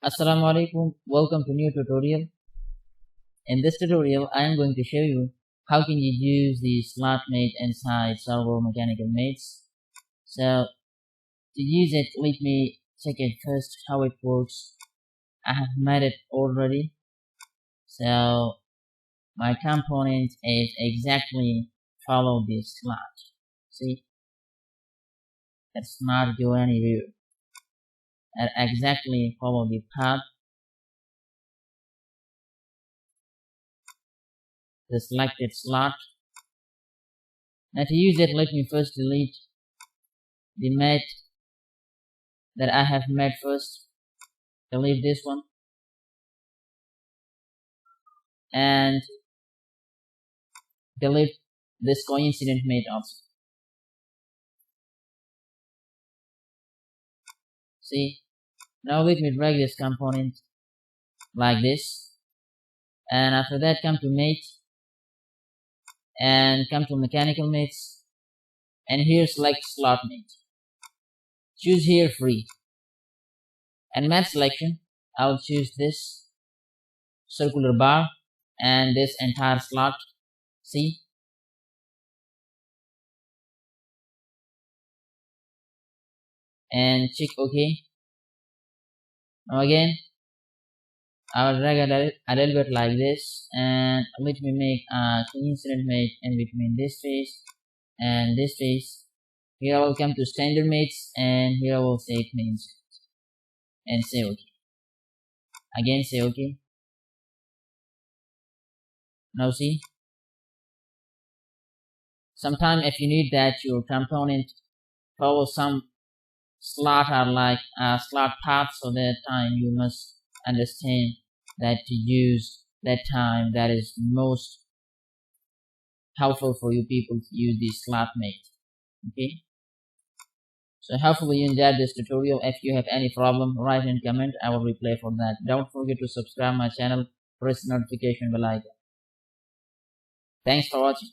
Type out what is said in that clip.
Assalamu alaikum, welcome to new tutorial. In this tutorial I am going to show you how can you use the slot mate inside servo mechanical mates. So to use it, let me check it first how it works. I have made it already, so my component is exactly follow this slot. See, let's not go anywhere. And exactly follow the path. The selected slot. Now to use it, let me first delete the mate that I have made first. Delete this one and delete this coincident mate also. See, now let me drag this component like this, and after that come to mate and come to mechanical mates, and here select slot mate. Choose here free, and mate selection I will choose this circular bar and this entire slot. See, and check OK. Now again I will drag a little bit like this, and let me make a coincident mate in between this face and this face. Here I will come to standard mates, and here I will say coincident and say OK. Again say OK. Now see, sometimes if you need that your component follow some slot or like a slot path, so that time you must understand that to use that time that is most helpful for you people to use this slot mate. Okay, so hopefully you enjoyed this tutorial. If you have any problem, write in comment, I will reply for that. Don't forget to subscribe my channel, press notification bell icon. Thanks for watching.